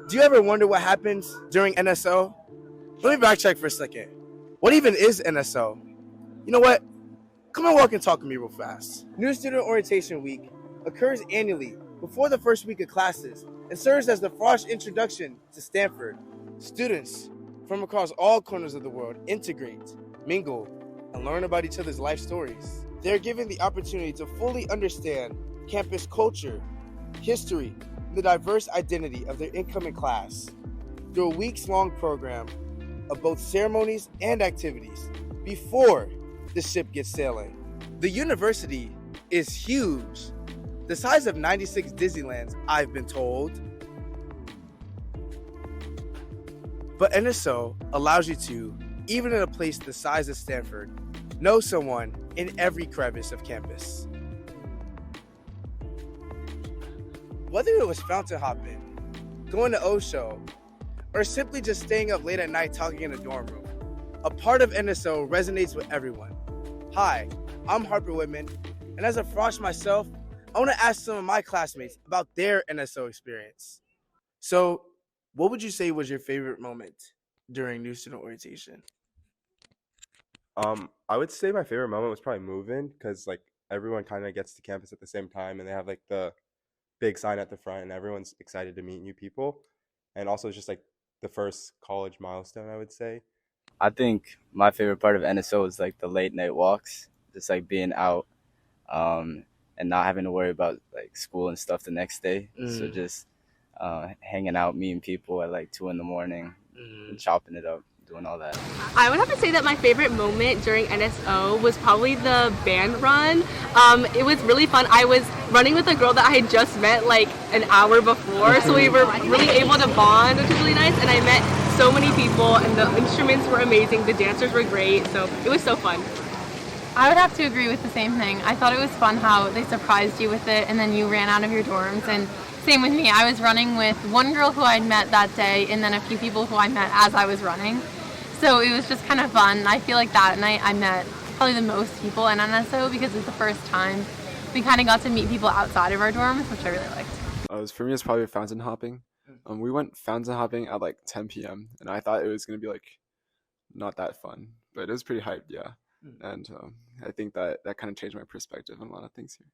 Do you ever wonder what happens during NSO? Let me backtrack for a second. What even is NSO? You know what? Come and walk and talk to me real fast. New Student Orientation Week occurs annually before the first week of classes and serves as the Frosh introduction to Stanford. Students from across all corners of the world integrate, mingle, and learn about each other's life stories. They're given the opportunity to fully understand campus culture, history, and the diverse identity of their incoming class through a weeks-long program of both ceremonies and activities before the ship gets sailing. The university is huge, the size of 96 Disneylands, I've been told. But NSO allows you to, even in a place the size of Stanford, know someone in every crevice of campus. Whether it was fountain hopping, going to O Show, or simply just staying up late at night talking in a dorm room, a part of NSO resonates with everyone. Hi, I'm Harper Whitman, and as a Frosh myself, I want to ask some of my classmates about their NSO experience. So, what would you say was your favorite moment during New Student Orientation? I would say my favorite moment was probably moving, because like everyone kind of gets to campus at the same time, and they have like the big sign at the front, and everyone's excited to meet new people. And also it's just like the first college milestone, I would say. I think my favorite part of NSO is like the late night walks, just like being out, and not having to worry about like school and stuff the next day. So just hanging out, meeting people at like 2 a.m, and chopping it up, doing all that. I would have to say that my favorite moment during NSO was probably the band run. It was really fun. I was running with a girl that I had just met like an hour before, so we were really able to bond, which was really nice, and I met so many people, and the instruments were amazing, the dancers were great, so it was so fun. I would have to agree with the same thing. I thought it was fun how they surprised you with it, and then you ran out of your dorms, and same with me. I was running with one girl who I'd met that day, and then a few people who I met as I was running. So it was just kind of fun. I feel like that night I met probably the most people in NSO because it was the first time we kind of got to meet people outside of our dorms, which I really liked. For me, it's probably fountain hopping. We went fountain hopping at like 10 p.m. and I thought it was going to be like not that fun, but it was pretty hyped, yeah. And I think that kind of changed my perspective on a lot of things here.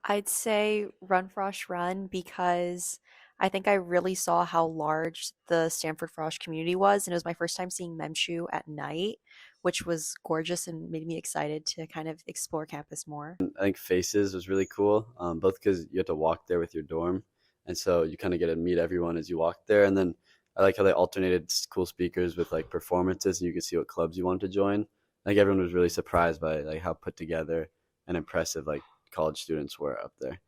I'd say Run Frosh Run, because I think I really saw how large the Stanford Frosh community was, and it was my first time seeing Memshu at night, which was gorgeous and made me excited to kind of explore campus more. I think Faces was really cool, both because you have to walk there with your dorm, and so you kind of get to meet everyone as you walk there. And then I like how they alternated cool speakers with like performances, and you could see what clubs you wanted to join. Like everyone was really surprised by like how put together and impressive like college students were up there.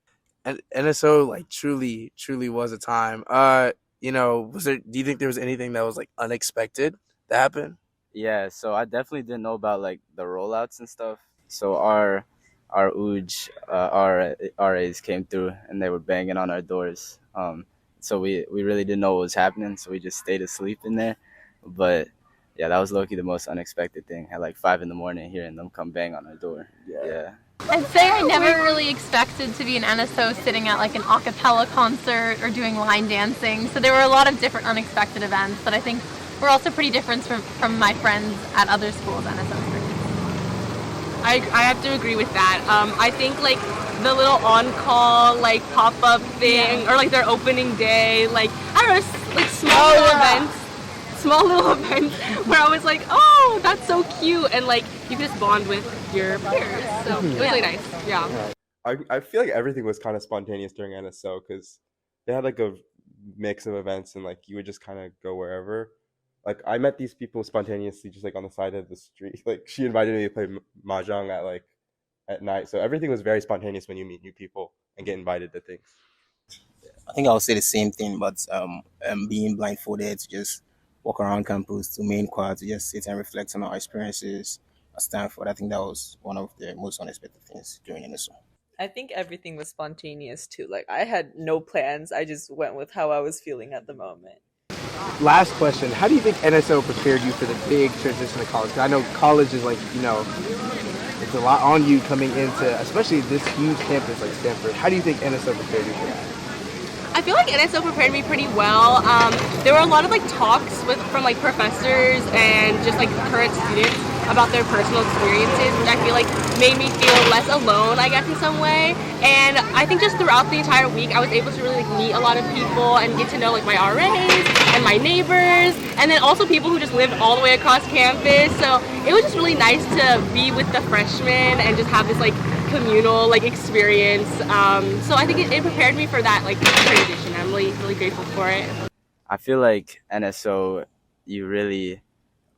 And NSO like truly was a time. Do you think there was anything that was like unexpected that happened? Yeah, so I definitely didn't know about like the rollouts and stuff. So our RAs came through and they were banging on our doors. So we really didn't know what was happening, so we just stayed asleep in there. But yeah, that was low-key the most unexpected thing. At like 5 a.m, hearing them come bang on our door. Yeah. I'd say I never really expected to be an NSO sitting at like an a cappella concert or doing line dancing. So there were a lot of different unexpected events that I think were also pretty different from my friends at other schools' NSO experiences. I have to agree with that. I think like the little on-call like pop-up thing, or like their opening day, like I don't know, like small little events where I was like, oh, that's so cute, and like you can just bond with your peers. So it was really nice. Yeah. I feel like everything was kind of spontaneous during NSO, because they had like a mix of events, and like you would just kind of go wherever. Like I met these people spontaneously just like on the side of the street. Like she invited me to play mahjong at night. So everything was very spontaneous when you meet new people and get invited to things. I think I'll say the same thing, but being blindfolded to just walk around campus to main quad to just sit and reflect on our experiences at Stanford. I think that was one of the most unexpected things during NSO. I think everything was spontaneous too. Like I had no plans. I just went with how I was feeling at the moment. Last question. How do you think NSO prepared you for the big transition to college? 'Cause I know college is like, it's a lot on you coming into, especially this huge campus like Stanford. How do you think NSO prepared you for that? I feel like NSO prepared me pretty well. There were a lot of like talks from like professors and just like current students about their personal experiences, which I feel like made me feel less alone, I guess, in some way. And I think just throughout the entire week, I was able to really like meet a lot of people and get to know like my RAs and my neighbors, and then also people who just lived all the way across campus. So it was just really nice to be with the freshmen and just have this like communal like experience. So I think it prepared me for that like transition. I'm really grateful for it. I feel like NSO, you really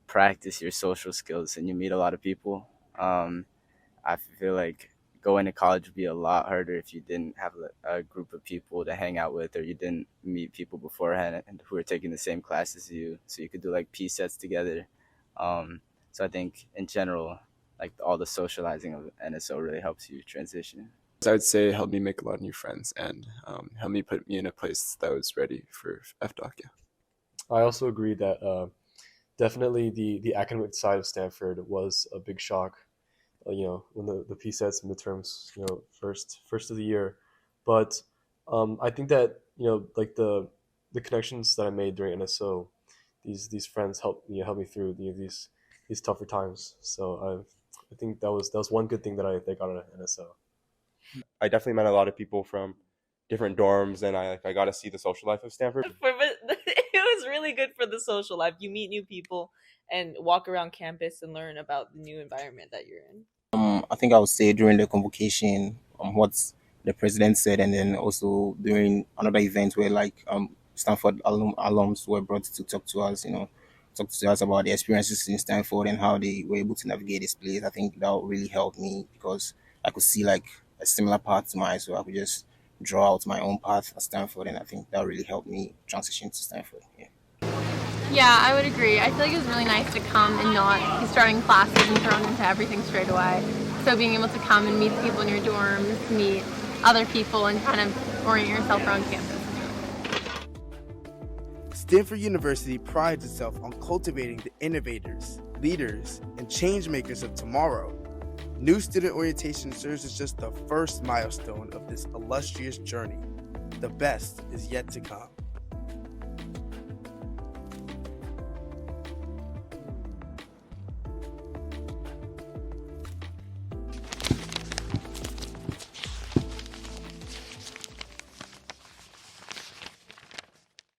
practice your social skills and you meet a lot of people. I feel like going to college would be a lot harder if you didn't have a group of people to hang out with, or you didn't meet people beforehand and who are taking the same class as you, so you could do like P sets together. So I think in general, like all the socializing of NSO really helps you transition. I would say it helped me make a lot of new friends and helped me put me in a place that was ready for FDoc. Yeah. I also agree that definitely the academic side of Stanford was a big shock. When the PSATs and midterms, first of the year, but I think that like the connections that I made during NSO, these friends helped me through these tougher times. So I think that was one good thing that I got out of NSO. I definitely met a lot of people from different dorms, and I got to see the social life of Stanford. It was really good for the social life. You meet new people and walk around campus and learn about the new environment that you're in. I think I would say during the convocation, what the president said, and then also during another event where like Stanford alums were brought to talk to us, talk to us about their experiences in Stanford and how they were able to navigate this place. I think that really helped me because I could see like a similar path to mine, so I could just draw out my own path at Stanford, and I think that really helped me transition to Stanford. Yeah, I would agree. I feel like it was really nice to come and not be starting classes and thrown into everything straight away. So being able to come and meet the people in your dorms, meet other people, and kind of orient yourself around campus. Stanford University prides itself on cultivating the innovators, leaders, and change makers of tomorrow. New student orientation serves as just the first milestone of this illustrious journey. The best is yet to come.